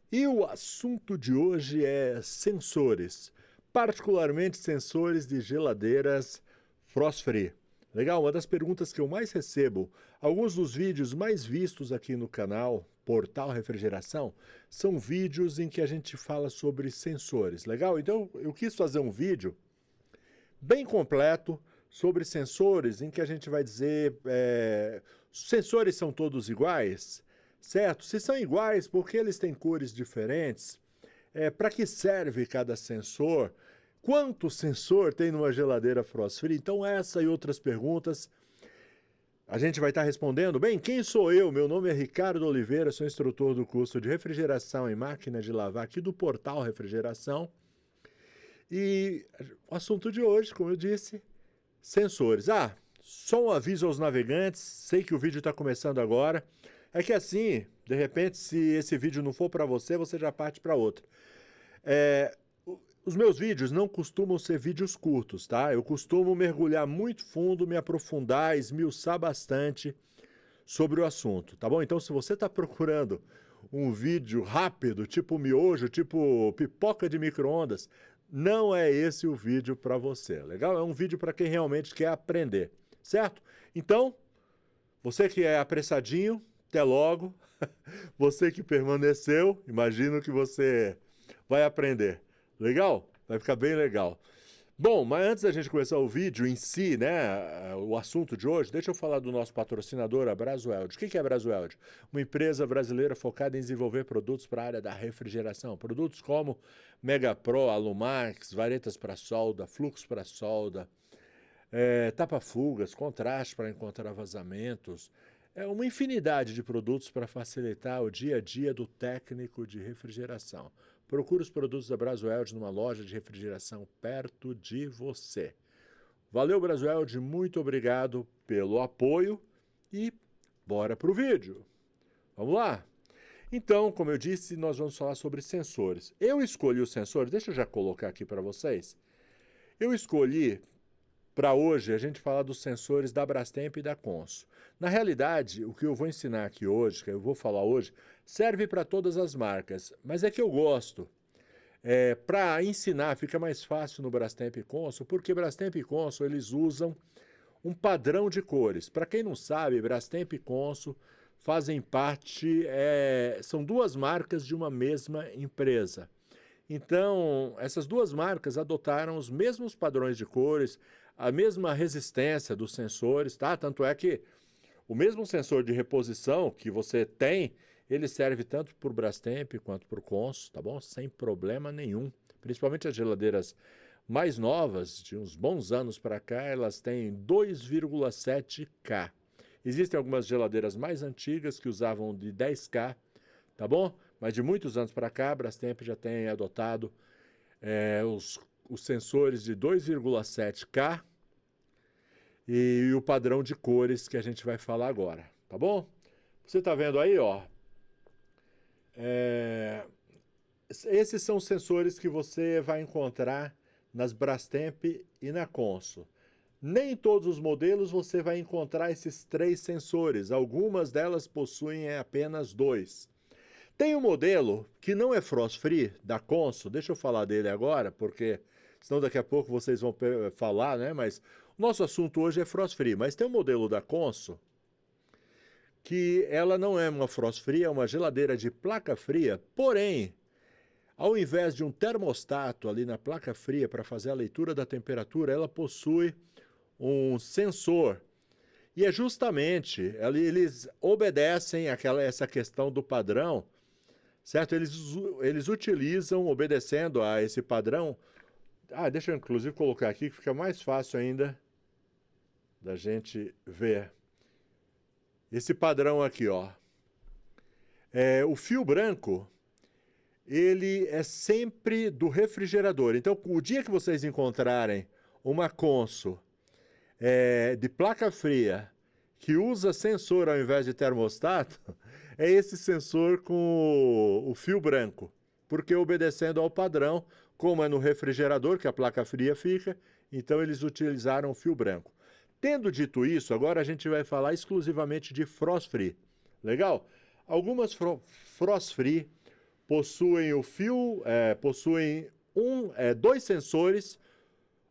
E o assunto de hoje é sensores, particularmente sensores de geladeiras frost-free. Legal? Uma das perguntas que eu mais recebo, alguns dos vídeos mais vistos aqui no canal, Portal Refrigeração, são vídeos em que a gente fala sobre sensores. Legal? Então eu quis fazer um vídeo bem completo sobre sensores, em que a gente vai dizer, sensores são todos iguais? Certo? Se são iguais, por que eles têm cores diferentes? Para que serve cada sensor? Quanto sensor tem numa geladeira frost-free? Então essa e outras perguntas a gente vai estar respondendo. Bem, quem sou eu? Meu nome é Ricardo Oliveira, sou instrutor do curso de refrigeração em máquina de lavar aqui do Portal Refrigeração. E o assunto de hoje, como eu disse, sensores. Só um aviso aos navegantes, sei que o vídeo está começando agora. É que assim, de repente, se esse vídeo não for para você, você já parte para outro. Os meus vídeos não costumam ser vídeos curtos, tá? Eu costumo mergulhar muito fundo, me aprofundar, esmiuçar bastante sobre o assunto, tá bom? Então, se você está procurando um vídeo rápido, tipo miojo, tipo pipoca de micro-ondas, não é esse o vídeo para você, legal? É um vídeo para quem realmente quer aprender, certo? Então, você que é apressadinho, até logo. Você que permaneceu, imagino que você vai aprender. Legal? Vai ficar bem legal. Bom, mas antes da gente começar o vídeo em si, né, o assunto de hoje, deixa eu falar do nosso patrocinador, a Brasweld. O que é a Brasweld? Uma empresa brasileira focada em desenvolver produtos para a área da refrigeração. Produtos como Mega Pro, Alumax, varetas para solda, fluxo para solda, tapa-fugas, contraste para encontrar vazamentos. É uma infinidade de produtos para facilitar o dia a dia do técnico de refrigeração. Procure os produtos da Brasweld numa loja de refrigeração perto de você. Valeu, Brasweld, muito obrigado pelo apoio e bora para o vídeo. Vamos lá? Então, como eu disse, nós vamos falar sobre sensores. Eu escolhi os sensores, deixa eu já colocar aqui para vocês. Eu escolhi para hoje a gente falar dos sensores da Brastemp e da Consul. Na realidade, o que eu vou ensinar aqui hoje, que eu vou falar hoje, serve para todas as marcas, mas é que eu gosto. Para ensinar fica mais fácil no Brastemp e Consul, porque Brastemp e Consul eles usam um padrão de cores. Para quem não sabe, Brastemp e Consul fazem parte, são duas marcas de uma mesma empresa. Então, essas duas marcas adotaram os mesmos padrões de cores, a mesma resistência dos sensores, tá? Tanto é que o mesmo sensor de reposição que você tem, ele serve tanto para o Brastemp quanto para o Consul, tá bom? Sem problema nenhum. Principalmente as geladeiras mais novas, de uns bons anos para cá, elas têm 2,7K. Existem algumas geladeiras mais antigas que usavam de 10K, tá bom? Mas de muitos anos para cá, a Brastemp já tem adotado os sensores de 2,7K e o padrão de cores que a gente vai falar agora, tá bom? Você está vendo aí, ó. Esses são os sensores que você vai encontrar nas Brastemp e na Consul. Nem em todos os modelos você vai encontrar esses três sensores. Algumas delas possuem apenas dois. Tem um modelo que não é frost-free, da Consul, deixa eu falar dele agora, porque senão daqui a pouco vocês vão falar, né? Mas o nosso assunto hoje é frost-free, mas tem um modelo da Consul que ela não é uma frost-free, é uma geladeira de placa fria, porém, ao invés de um termostato ali na placa fria para fazer a leitura da temperatura, ela possui um sensor. E é justamente, eles obedecem essa questão do padrão, certo? Eles utilizam, obedecendo a esse padrão. Deixa eu inclusive colocar aqui que fica mais fácil ainda da gente ver. Esse padrão aqui, ó. O fio branco, ele é sempre do refrigerador. Então, o dia que vocês encontrarem uma Consul de placa fria que usa sensor ao invés de termostato, é esse sensor com o fio branco. Porque obedecendo ao padrão, como é no refrigerador que a placa fria fica, então eles utilizaram o fio branco. Tendo dito isso, agora a gente vai falar exclusivamente de frost-free. Legal? Algumas frost-free possuem o fio, possuem dois sensores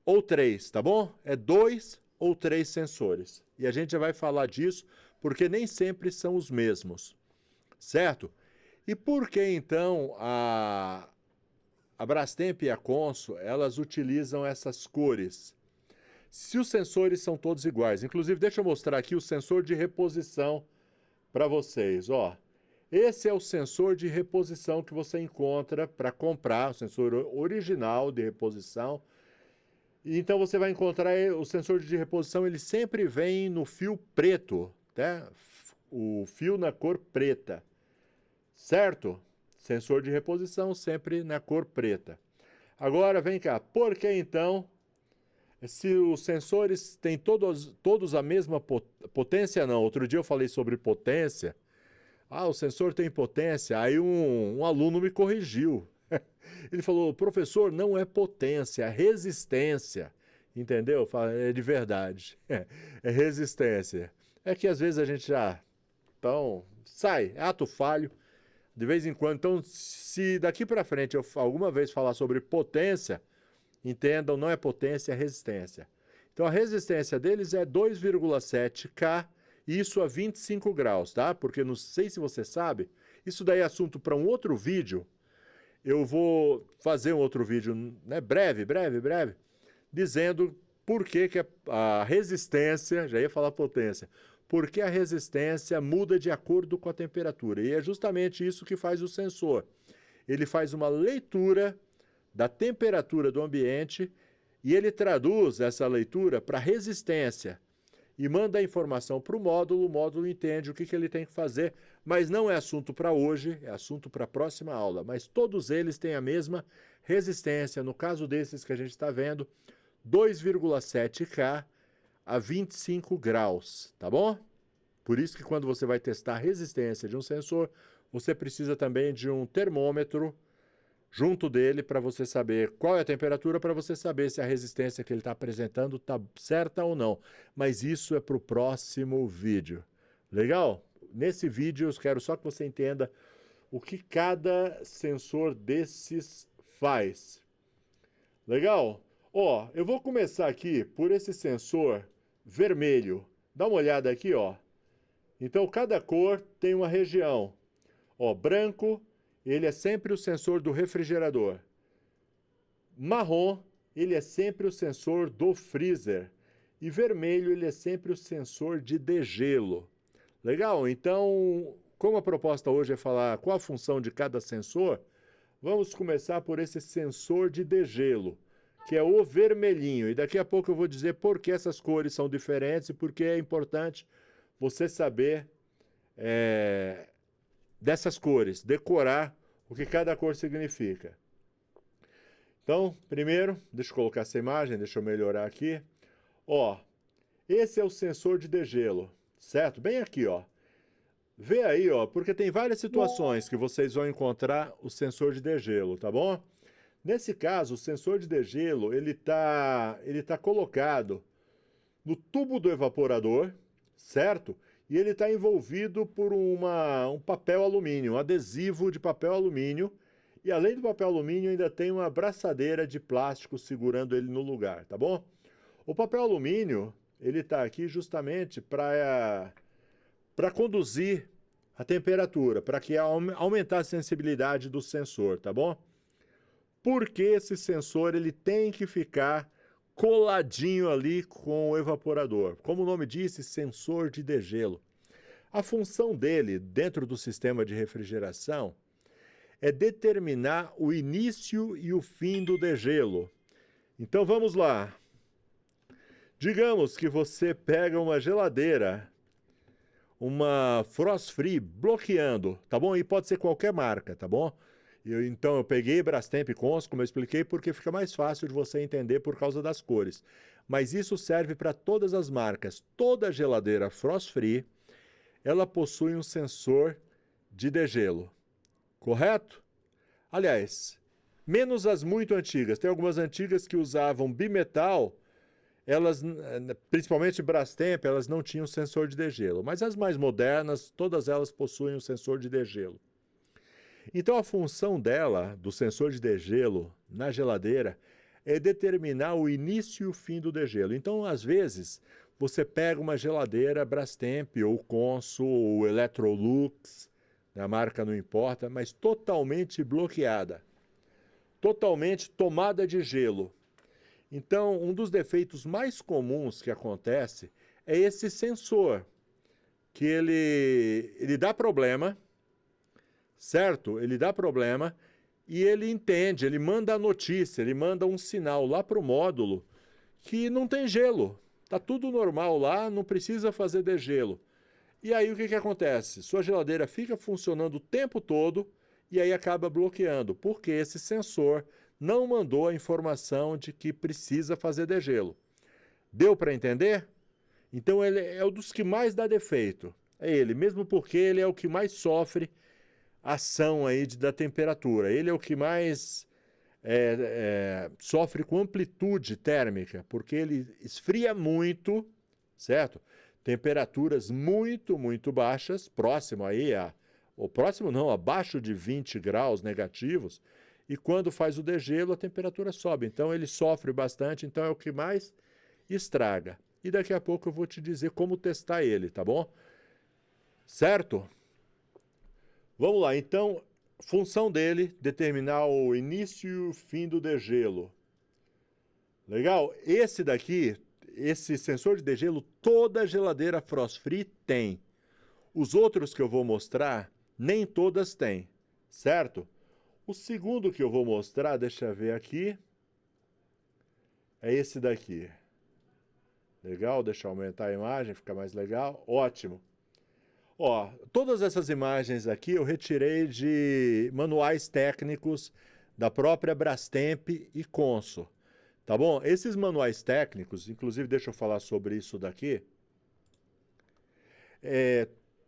ou três, tá bom? É 2 ou 3 sensores. E a gente já vai falar disso, porque nem sempre são os mesmos, certo? E por que, então, a Brastemp e a Consul, elas utilizam essas cores? Se os sensores são todos iguais. Inclusive, deixa eu mostrar aqui o sensor de reposição para vocês, ó. Esse é o sensor de reposição que você encontra para comprar, o sensor original de reposição. Então você vai encontrar o sensor de reposição, ele sempre vem no fio preto, tá? O fio na cor preta, certo? Sensor de reposição sempre na cor preta. Agora vem cá, por que então, se os sensores têm todos a mesma potência, não? Outro dia eu falei sobre potência. Ah, o sensor tem potência. Aí um aluno me corrigiu. Ele falou, professor, não é potência, é resistência. Entendeu? É de verdade. É resistência. É que às vezes a gente já... Então, sai, é ato falho. De vez em quando. Então, se daqui para frente eu alguma vez falar sobre potência, entendam, não é potência, é resistência. Então, a resistência deles é 2,7 K, isso a 25 graus, tá? Porque não sei se você sabe, isso daí é assunto para um outro vídeo. Eu vou fazer um outro vídeo, né, breve, dizendo por que a resistência, já ia falar potência, por que a resistência muda de acordo com a temperatura. E é justamente isso que faz o sensor. Ele faz uma leitura da temperatura do ambiente e ele traduz essa leitura para resistência e manda a informação para o módulo entende o que ele tem que fazer, mas não é assunto para hoje, é assunto para a próxima aula. Mas todos eles têm a mesma resistência, no caso desses que a gente está vendo, 2,7 K a 25 graus, tá bom? Por isso que quando você vai testar a resistência de um sensor, você precisa também de um termômetro junto dele para você saber qual é a temperatura, para você saber se a resistência que ele está apresentando está certa ou não. Mas isso é para o próximo vídeo. Legal? Nesse vídeo eu quero só que você entenda o que cada sensor desses faz. Legal? Ó, eu vou começar aqui por esse sensor vermelho. Dá uma olhada aqui, ó. Então, cada cor tem uma região. Ó, branco, ele é sempre o sensor do refrigerador. Marrom, ele é sempre o sensor do freezer. E vermelho, ele é sempre o sensor de degelo. Legal? Então, como a proposta hoje é falar qual a função de cada sensor, vamos começar por esse sensor de degelo, que é o vermelhinho. E daqui a pouco eu vou dizer por que essas cores são diferentes e por que é importante você saber dessas cores, decorar o que cada cor significa. Então, primeiro, deixa eu colocar essa imagem, deixa eu melhorar aqui. Ó, esse é o sensor de degelo, certo? Bem aqui, ó. Vê aí, ó, porque tem várias situações que vocês vão encontrar o sensor de degelo, tá bom? Nesse caso, o sensor de degelo, ele tá colocado no tubo do evaporador, certo? E ele está envolvido por um papel alumínio, um adesivo de papel alumínio. E além do papel alumínio, ainda tem uma braçadeira de plástico segurando ele no lugar, tá bom? O papel alumínio, ele está aqui justamente para conduzir a temperatura, para que aumentar a sensibilidade do sensor, tá bom? Porque esse sensor ele tem que ficar coladinho ali com o evaporador. Como o nome diz, sensor de degelo. A função dele, dentro do sistema de refrigeração, é determinar o início e o fim do degelo. Então vamos lá. Digamos que você pega uma geladeira, uma Frost Free bloqueando, tá bom? E pode ser qualquer marca, tá bom? Então eu peguei Brastemp Consul, como eu expliquei, porque fica mais fácil de você entender por causa das cores. Mas isso serve para todas as marcas. Toda geladeira Frost Free, ela possui um sensor de degelo, correto? Aliás, menos as muito antigas. Tem algumas antigas que usavam bimetal, elas, principalmente Brastemp, elas não tinham sensor de degelo. Mas as mais modernas, todas elas possuem um sensor de degelo. Então, a função dela, do sensor de degelo na geladeira, é determinar o início e o fim do degelo. Então, às vezes, você pega uma geladeira Brastemp, ou Consul, ou Electrolux, a marca não importa, mas totalmente bloqueada. Totalmente tomada de gelo. Então, um dos defeitos mais comuns que acontece é esse sensor, que ele dá problema, certo? Ele dá problema e ele entende, ele manda a notícia, ele manda um sinal lá para o módulo que não tem gelo. Está tudo normal lá, não precisa fazer degelo. E aí o que acontece? Sua geladeira fica funcionando o tempo todo e aí acaba bloqueando, porque esse sensor não mandou a informação de que precisa fazer degelo. Deu para entender? Então ele é um dos que mais dá defeito. É ele, mesmo porque ele é o que mais sofre ação aí da temperatura. Ele é o que mais sofre com amplitude térmica, porque ele esfria muito, certo? Temperaturas muito, muito baixas, próximo aí ou próximo não, abaixo de 20 graus negativos, e quando faz o degelo a temperatura sobe. Então ele sofre bastante, então é o que mais estraga. E daqui a pouco eu vou te dizer como testar ele, tá bom? Certo? Vamos lá, então, função dele, determinar o início e o fim do degelo. Legal? Esse daqui, esse sensor de degelo, toda geladeira frost free tem. Os outros que eu vou mostrar, nem todas têm, certo? O segundo que eu vou mostrar, deixa eu ver aqui, é esse daqui. Legal? Deixa eu aumentar a imagem, fica mais legal. Ótimo. Ó, todas essas imagens aqui eu retirei de manuais técnicos da própria Brastemp e Consul. Tá bom? Esses manuais técnicos, inclusive deixa eu falar sobre isso daqui.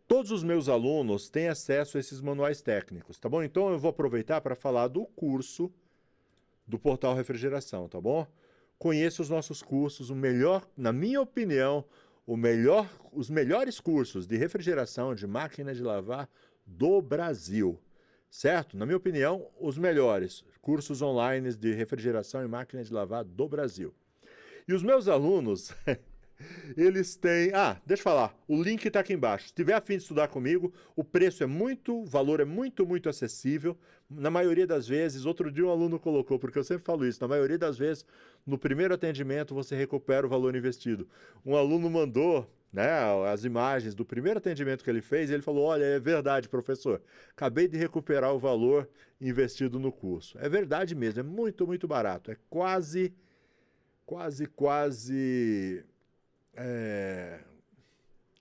Todos os meus alunos têm acesso a esses manuais técnicos, tá bom? Então eu vou aproveitar para falar do curso do Portal Refrigeração, tá bom? Conheça os nossos cursos, o melhor, na minha opinião, os melhores cursos de refrigeração de máquina de lavar do Brasil, certo? Na minha opinião, os melhores cursos online de refrigeração e máquina de lavar do Brasil. E os meus alunos, eles têm... deixa eu falar, o link está aqui embaixo. Se tiver a fim de estudar comigo, o preço o valor é muito, muito acessível. Na maioria das vezes, outro dia um aluno colocou, porque eu sempre falo isso, na maioria das vezes, no primeiro atendimento você recupera o valor investido. Um aluno mandou, né, as imagens do primeiro atendimento que ele fez, e ele falou, olha, é verdade, professor, acabei de recuperar o valor investido no curso. É verdade mesmo, é muito, muito barato. É quase...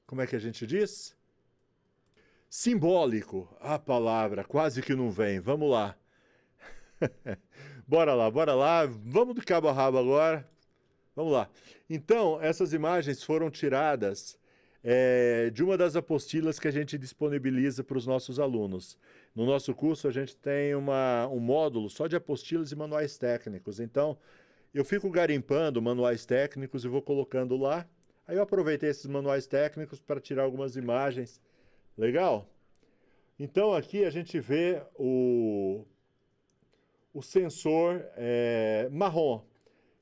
como é que a gente diz? Simbólico, a palavra, quase que não vem. Vamos lá. Bora lá, vamos do cabo a rabo agora. Vamos lá. Então, essas imagens foram tiradas de uma das apostilas que a gente disponibiliza para os nossos alunos. No nosso curso, a gente tem um módulo só de apostilas e manuais técnicos. Então, eu fico garimpando manuais técnicos e vou colocando lá. Aí eu aproveitei esses manuais técnicos para tirar algumas imagens. Legal? Então aqui a gente vê o sensor marrom,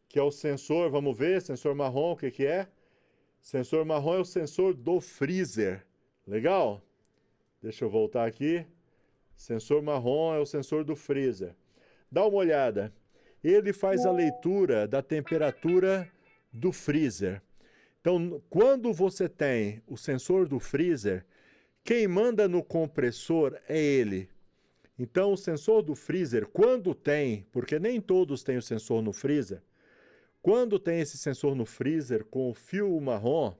que é o sensor, vamos ver, sensor marrom, o que é? Sensor marrom é o sensor do freezer. Legal? Deixa eu voltar aqui. Sensor marrom é o sensor do freezer. Dá uma olhada. Ele faz a leitura da temperatura do freezer. Então, quando você tem o sensor do freezer, quem manda no compressor é ele. Então, o sensor do freezer, quando tem, porque nem todos têm o sensor no freezer, quando tem esse sensor no freezer com o fio marrom,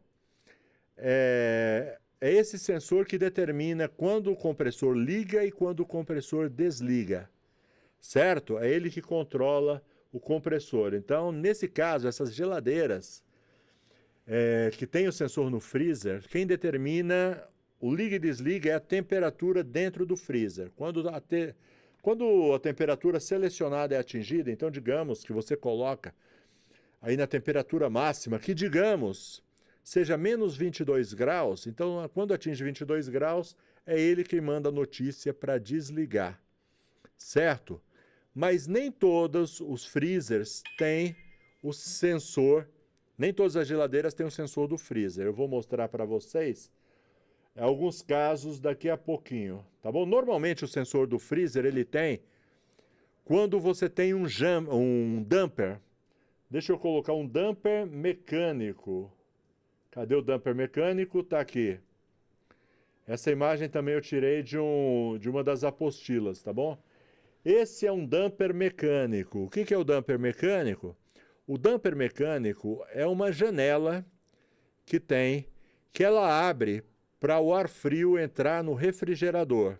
é esse sensor que determina quando o compressor liga e quando o compressor desliga. Certo? É ele que controla o compressor. Então, nesse caso, essas geladeiras que tem o sensor no freezer, quem determina o liga e desliga é a temperatura dentro do freezer. Quando a temperatura selecionada é atingida, então digamos que você coloca aí na temperatura máxima, que digamos seja menos 22 graus, então quando atinge 22 graus, é ele quem manda a notícia para desligar. certo? Mas nem todos os freezers têm o sensor, nem todas as geladeiras têm o sensor do freezer. Eu vou mostrar para vocês alguns casos daqui a pouquinho, tá bom? Normalmente o sensor do freezer ele tem quando você tem um dumper. Deixa eu colocar um dumper mecânico. Cadê o dumper mecânico? Tá aqui. Essa imagem também eu tirei de uma das apostilas, tá bom? Esse é um dumper mecânico. O que é o dumper mecânico? O dumper mecânico é uma janela que ela abre para o ar frio entrar no refrigerador.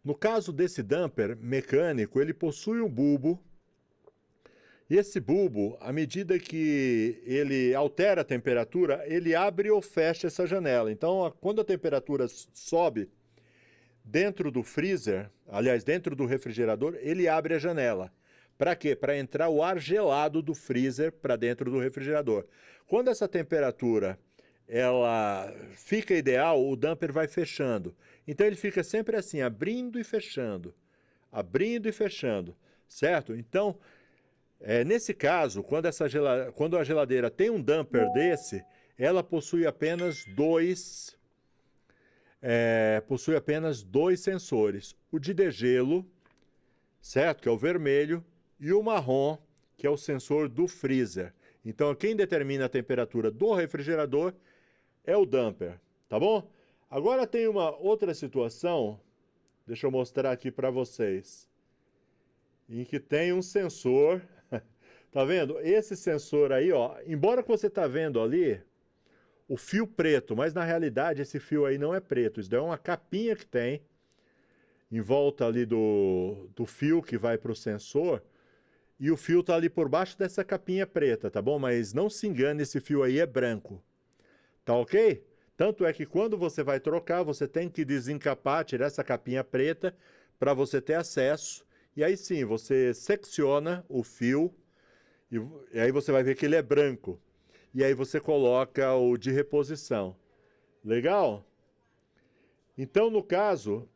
No caso desse dumper mecânico, ele possui um bulbo. E esse bulbo, à medida que ele altera a temperatura, ele abre ou fecha essa janela. Então, quando a temperatura sobe dentro do freezer, aliás, dentro do refrigerador, ele abre a janela. Para quê? Para entrar o ar gelado do freezer para dentro do refrigerador. Quando essa temperatura ela fica ideal, o dumper vai fechando. Então ele fica sempre assim, abrindo e fechando, certo? Então, nesse caso, quando a geladeira tem um dumper desse, ela possui apenas dois sensores. O de degelo, certo? Que é o vermelho, e o marrom, que é o sensor do freezer. Então, quem determina a temperatura do refrigerador é o dumper, tá bom? Agora tem uma outra situação, deixa eu mostrar aqui para vocês, em que tem um sensor, tá vendo? Esse sensor aí, ó, embora que você tá vendo ali o fio preto, mas na realidade esse fio aí não é preto, isso daí é uma capinha que tem em volta ali do fio que vai para o sensor, e o fio tá ali por baixo dessa capinha preta, tá bom? Mas não se engane, esse fio aí é branco. Tá ok? Tanto é que quando você vai trocar, você tem que desencapar, tirar essa capinha preta para você ter acesso. E aí sim, você secciona o fio e aí você vai ver que ele é branco. E aí você coloca o de reposição. Legal? Então, no caso,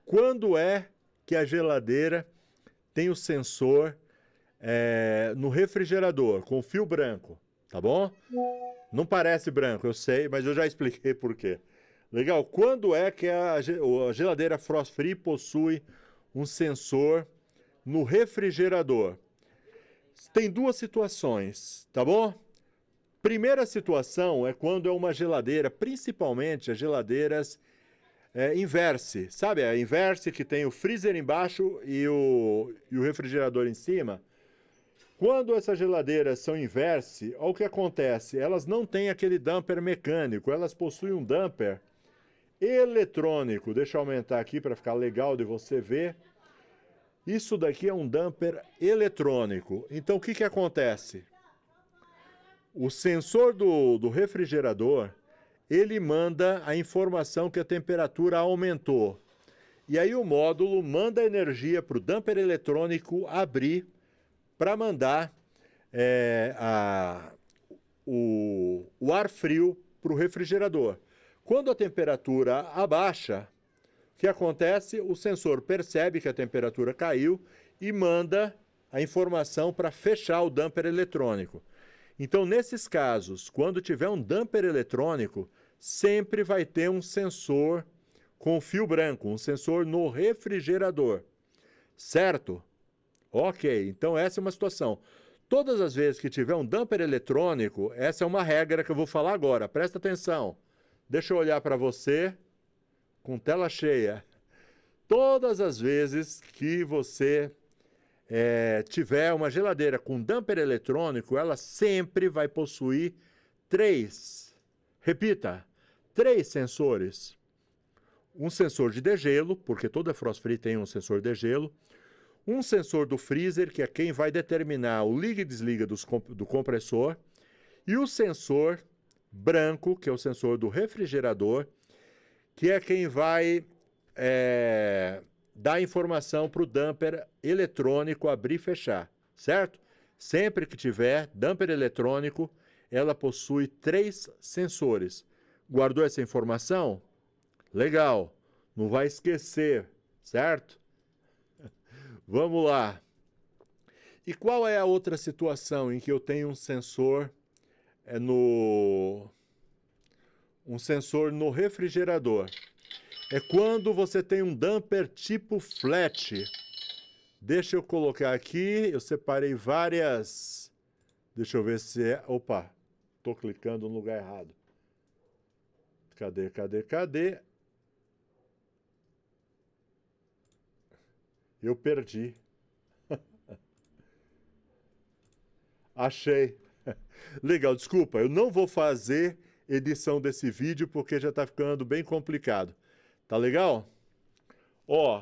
quando é que a geladeira tem o sensor no refrigerador com fio branco, tá bom? Não parece branco, eu sei, mas eu já expliquei por quê. Legal? Quando é que a geladeira Frost Free possui um sensor no refrigerador? Tem duas situações, tá bom? Primeira situação é quando é uma geladeira, principalmente as geladeiras Inverse, sabe? A Inverse que tem o freezer embaixo e o refrigerador em cima. Quando essas geladeiras são Inverse, olha o que acontece. Elas não têm aquele dumper mecânico, elas possuem um dumper eletrônico. Deixa eu aumentar aqui para ficar legal de você ver. Isso daqui é um dumper eletrônico. Então o que acontece? O sensor do refrigerador, ele manda a informação que a temperatura aumentou. E aí o módulo manda energia para o dumper eletrônico abrir para mandar o ar frio para o refrigerador. Quando a temperatura abaixa, o que acontece? O sensor percebe que a temperatura caiu e manda a informação para fechar o dumper eletrônico. Então, nesses casos, quando tiver um dumper eletrônico, sempre vai ter um sensor com fio branco, um sensor no refrigerador, certo? Ok, então essa é uma situação. Todas as vezes que tiver um dumper eletrônico, essa é uma regra que eu vou falar agora, presta atenção. Deixa eu olhar para você com tela cheia. Todas as vezes que você tiver uma geladeira com dumper eletrônico, ela sempre vai possuir três sensores. Um sensor de degelo, porque toda Frost Free tem um sensor de degelo. Um sensor do freezer, que é quem vai determinar o liga e desliga do compressor. E o sensor branco, que é o sensor do refrigerador, que é quem vai dar informação para o dumper eletrônico abrir e fechar, certo? Sempre que tiver dumper eletrônico, ela possui 3 sensores. Guardou essa informação? Legal. Não vai esquecer, certo? Vamos lá. E qual é a outra situação em que eu tenho um sensor no refrigerador? É quando você tem um damper tipo flat. Deixa eu colocar aqui, eu separei várias... Deixa eu ver se é... Opa, tô clicando no lugar errado. Cadê? Eu perdi. Achei. Legal, desculpa, eu não vou fazer edição desse vídeo porque já tá ficando bem complicado. Tá legal? Ó,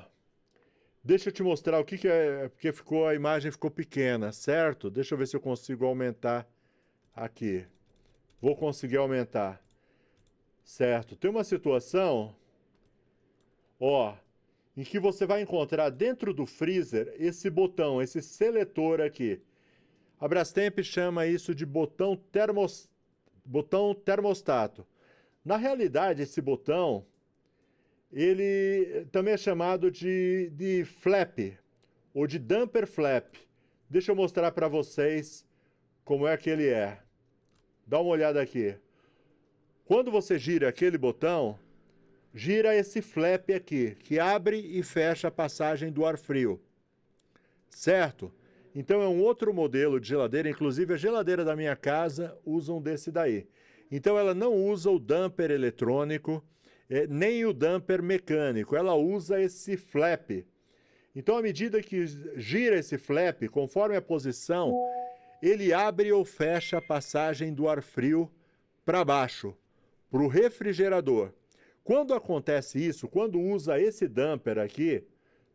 deixa eu te mostrar o que é, porque a imagem ficou pequena, certo? Deixa eu ver se eu consigo aumentar aqui. Vou conseguir aumentar. Certo. Tem uma situação, ó, em que você vai encontrar dentro do freezer esse botão, esse seletor aqui. A Brastemp chama isso de botão termostato. Na realidade, esse botão, ele também é chamado de flap, ou de damper flap. Deixa eu mostrar para vocês como é que ele é. Dá uma olhada aqui. Quando você gira aquele botão, gira esse flap aqui, que abre e fecha a passagem do ar frio. Certo? Então é um outro modelo de geladeira, inclusive a geladeira da minha casa usa um desse daí. Então ela não usa o damper eletrônico, nem o damper mecânico, ela usa esse flap. Então à medida que gira esse flap, conforme a posição, ele abre ou fecha a passagem do ar frio para baixo, para o refrigerador. Quando acontece isso, quando usa esse damper aqui,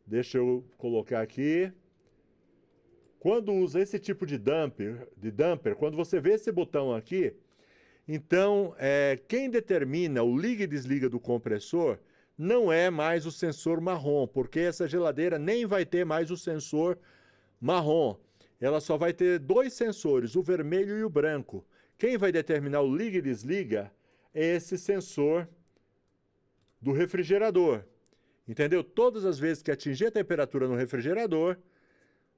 deixa eu colocar aqui, quando usa esse tipo de damper, quando você vê esse botão aqui, então quem determina o liga e desliga do compressor não é mais o sensor marrom, porque essa geladeira nem vai ter mais o sensor marrom. Ela só vai ter dois sensores, o vermelho e o branco. Quem vai determinar o liga e desliga é esse sensor do refrigerador. Entendeu? Todas as vezes que atingir a temperatura no refrigerador,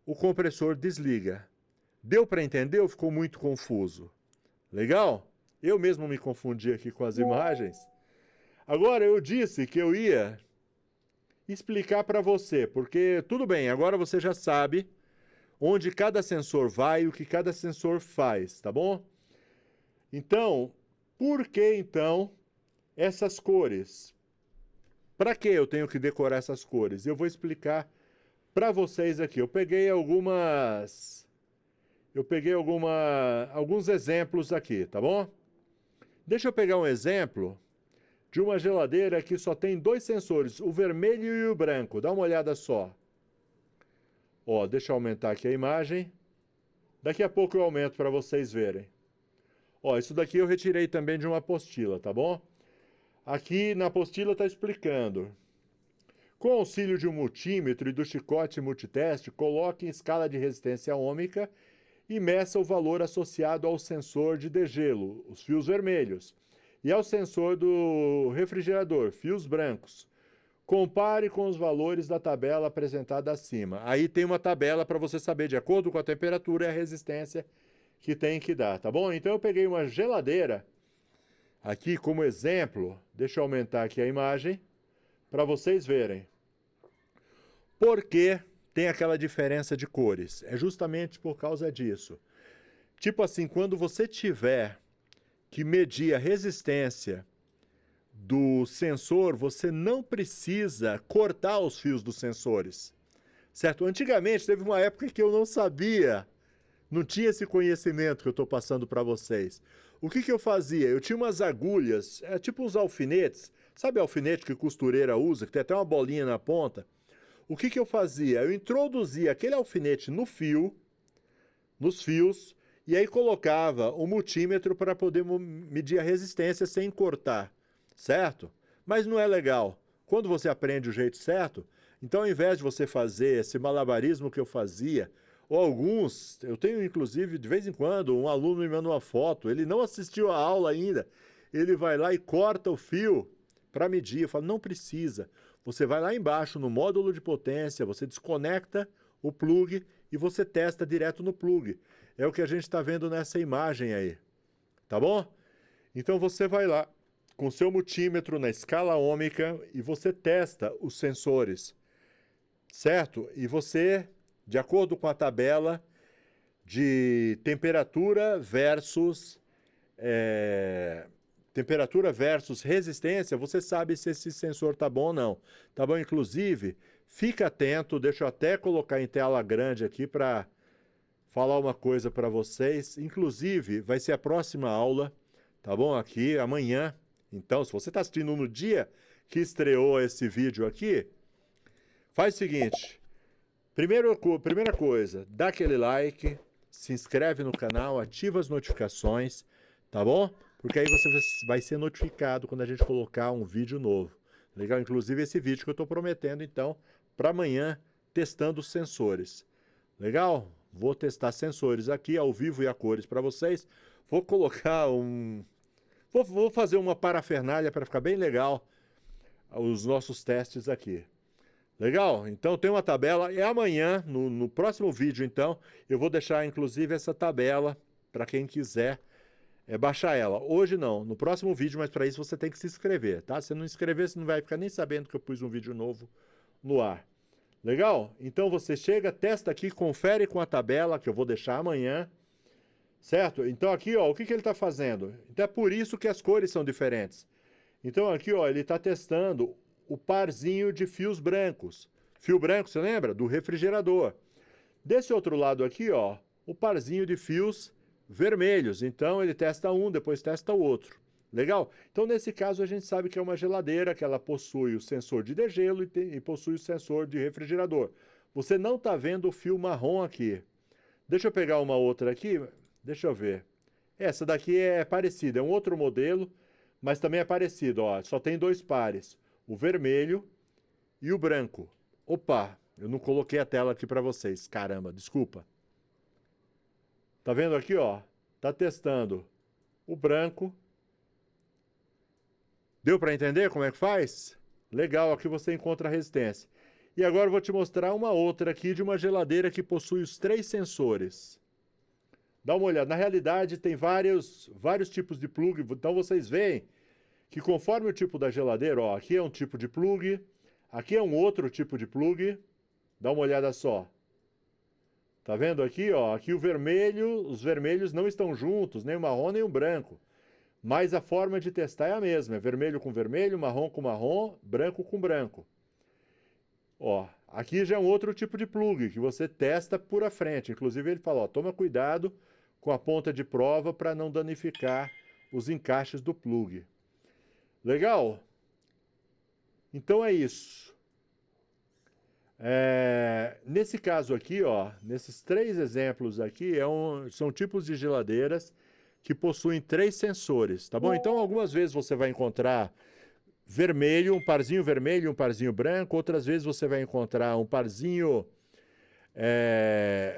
o compressor desliga. Deu para entender ou ficou muito confuso? Legal? Eu mesmo me confundi aqui com as imagens. Agora, eu disse que eu ia explicar para você, porque tudo bem, agora você já sabe onde cada sensor vai e o que cada sensor faz, tá bom? Então, por que então essas cores? Para que eu tenho que decorar essas cores? Eu vou explicar para vocês aqui. Eu peguei alguns exemplos aqui, tá bom? Deixa eu pegar um exemplo de uma geladeira que só tem dois sensores, o vermelho e o branco. Dá uma olhada só. Ó, deixa eu aumentar aqui a imagem. Daqui a pouco eu aumento para vocês verem. Ó, isso daqui eu retirei também de uma apostila, tá bom? Aqui na apostila está explicando. Com auxílio de um multímetro e do chicote multiteste, coloque em escala de resistência ômica e meça o valor associado ao sensor de degelo, os fios vermelhos, e ao sensor do refrigerador, fios brancos. Compare com os valores da tabela apresentada acima. Aí tem uma tabela para você saber, de acordo com a temperatura e a resistência que tem que dar, tá bom? Então eu peguei uma geladeira aqui como exemplo. Deixa eu aumentar aqui a imagem para vocês verem. Por que tem aquela diferença de cores? É justamente por causa disso. Tipo assim, quando você tiver que medir a resistência do sensor, você não precisa cortar os fios dos sensores, certo? Antigamente, teve uma época que eu não sabia, não tinha esse conhecimento que eu estou passando para vocês. O que eu fazia? Eu tinha umas agulhas, tipo uns alfinetes, sabe alfinete que costureira usa, que tem até uma bolinha na ponta? O que eu fazia? Eu introduzia aquele alfinete no fio, nos fios, e aí colocava o multímetro para poder medir a resistência sem cortar, certo? Mas não é legal. Quando você aprende o jeito certo, então ao invés de você fazer esse malabarismo que eu fazia, ou alguns, eu tenho inclusive de vez em quando, um aluno me manda uma foto, ele não assistiu a aula ainda, ele vai lá e corta o fio para medir. Eu falo, não precisa. Você vai lá embaixo no módulo de potência, você desconecta o plug e você testa direto no plug. É o que a gente está vendo nessa imagem aí. Tá bom? Então você vai lá com o seu multímetro na escala ômica e você testa os sensores, certo? E você, de acordo com a tabela de temperatura versus resistência, você sabe se esse sensor tá bom ou não. Tá bom? Inclusive, fica atento, deixa eu até colocar em tela grande aqui para falar uma coisa para vocês. Inclusive, vai ser a próxima aula, tá bom? Aqui, amanhã. Então, se você está assistindo no dia que estreou esse vídeo aqui, faz o seguinte. Primeira coisa, dá aquele like, se inscreve no canal, ativa as notificações, tá bom? Porque aí você vai ser notificado quando a gente colocar um vídeo novo. Legal? Inclusive esse vídeo que eu estou prometendo, então, para amanhã, testando os sensores. Legal? Vou testar sensores aqui, ao vivo e a cores para vocês. Vou colocar Vou fazer uma parafernália para ficar bem legal os nossos testes aqui. Legal? Então tem uma tabela. E amanhã, no próximo vídeo, então, eu vou deixar, inclusive, essa tabela para quem quiser baixar ela. Hoje não, no próximo vídeo, mas para isso você tem que se inscrever, tá? Se não inscrever, você não vai ficar nem sabendo que eu pus um vídeo novo no ar. Legal? Então você chega, testa aqui, confere com a tabela que eu vou deixar amanhã. Certo? Então aqui, ó, o que ele está fazendo? Então é por isso que as cores são diferentes. Então aqui, ó, ele está testando o parzinho de fios brancos. Fio branco, você lembra? Do refrigerador. Desse outro lado aqui, ó, o parzinho de fios vermelhos. Então ele testa um, depois testa o outro. Legal? Então nesse caso a gente sabe que é uma geladeira, que ela possui o sensor de degelo e possui o sensor de refrigerador. Você não está vendo o fio marrom aqui. Deixa eu pegar uma outra aqui. Deixa eu ver. Essa daqui é parecida, é um outro modelo, mas também é parecido, ó. Só tem dois pares, o vermelho e o branco. Opa, eu não coloquei a tela aqui para vocês, caramba, desculpa. Tá vendo aqui, ó? Tá testando o branco. Deu para entender como é que faz? Legal, aqui você encontra a resistência. E agora eu vou te mostrar uma outra aqui de uma geladeira que possui os 3 sensores. Dá uma olhada. Na realidade, tem vários tipos de plug. Então, vocês veem que conforme o tipo da geladeira, ó, aqui é um tipo de plug, aqui é um outro tipo de plug. Dá uma olhada só. Tá vendo aqui, ó? Aqui o vermelho, os vermelhos não estão juntos, nem o marrom, nem o branco. Mas a forma de testar é a mesma. É vermelho com vermelho, marrom com marrom, branco com branco. Ó, aqui já é um outro tipo de plug, que você testa por a frente. Inclusive, ele fala, ó, toma cuidado com a ponta de prova para não danificar os encaixes do plug. Legal? Então é isso. Nesse caso aqui, ó, nesses 3 exemplos aqui, são tipos de geladeiras que possuem 3 sensores, tá bom? Então algumas vezes você vai encontrar vermelho, um parzinho vermelho e um parzinho branco, outras vezes você vai encontrar um parzinho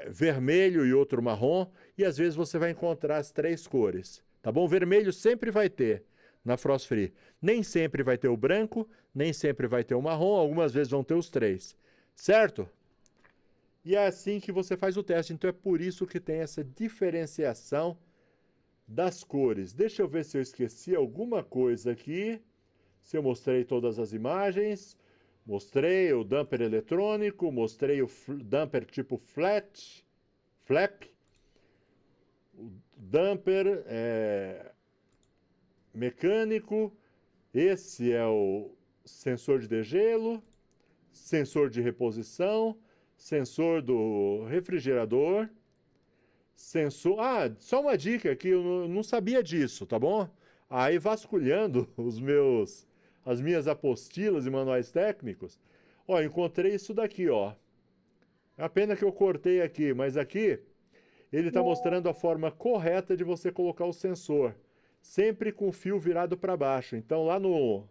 vermelho e outro marrom, e às vezes você vai encontrar as 3 cores, tá bom? Vermelho sempre vai ter na Frost Free. Nem sempre vai ter o branco, nem sempre vai ter o marrom, algumas vezes vão ter os 3, certo? E é assim que você faz o teste, então é por isso que tem essa diferenciação das cores. Deixa eu ver se eu esqueci alguma coisa aqui, se eu mostrei todas as imagens. Mostrei o damper eletrônico, mostrei o damper tipo flap, o damper mecânico, esse é o sensor de degelo, sensor de reposição, sensor do refrigerador, sensor... Ah, só uma dica que eu não sabia disso, tá bom? Aí vasculhando as minhas apostilas e manuais técnicos, ó, encontrei isso daqui, ó. É a pena que eu cortei aqui, mas aqui ele está mostrando a forma correta de você colocar o sensor, sempre com o fio virado para baixo. Então lá no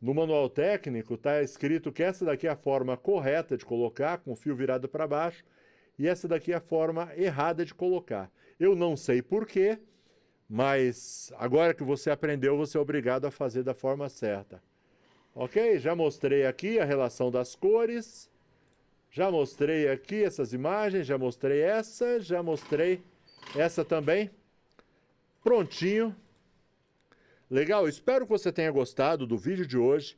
manual técnico está escrito que essa daqui é a forma correta de colocar, com o fio virado para baixo, e essa daqui é a forma errada de colocar. Eu não sei por quê, mas agora que você aprendeu, você é obrigado a fazer da forma certa. Ok? Já mostrei aqui a relação das cores, já mostrei aqui essas imagens, já mostrei essa também. Prontinho. Legal? Espero que você tenha gostado do vídeo de hoje.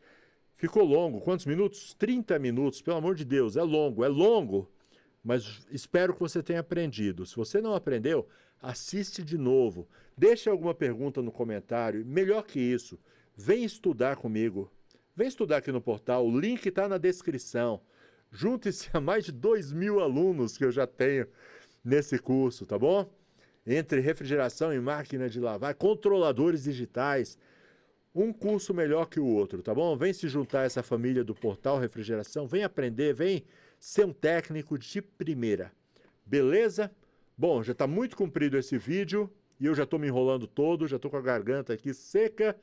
Ficou longo. Quantos minutos? 30 minutos, pelo amor de Deus. É longo, mas espero que você tenha aprendido. Se você não aprendeu, assiste de novo. Deixe alguma pergunta no comentário. Melhor que isso, vem estudar comigo. Vem estudar aqui no portal. O link está na descrição. Junte-se a mais de 2.000 alunos que eu já tenho nesse curso, tá bom? Entre refrigeração e máquina de lavar, controladores digitais, um curso melhor que o outro, tá bom? Vem se juntar a essa família do Portal Refrigeração, vem aprender, vem ser um técnico de primeira, beleza? Bom, já está muito comprido esse vídeo e eu já estou me enrolando todo, já estou com a garganta aqui seca.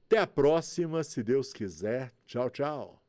Até a próxima, se Deus quiser. Tchau, tchau.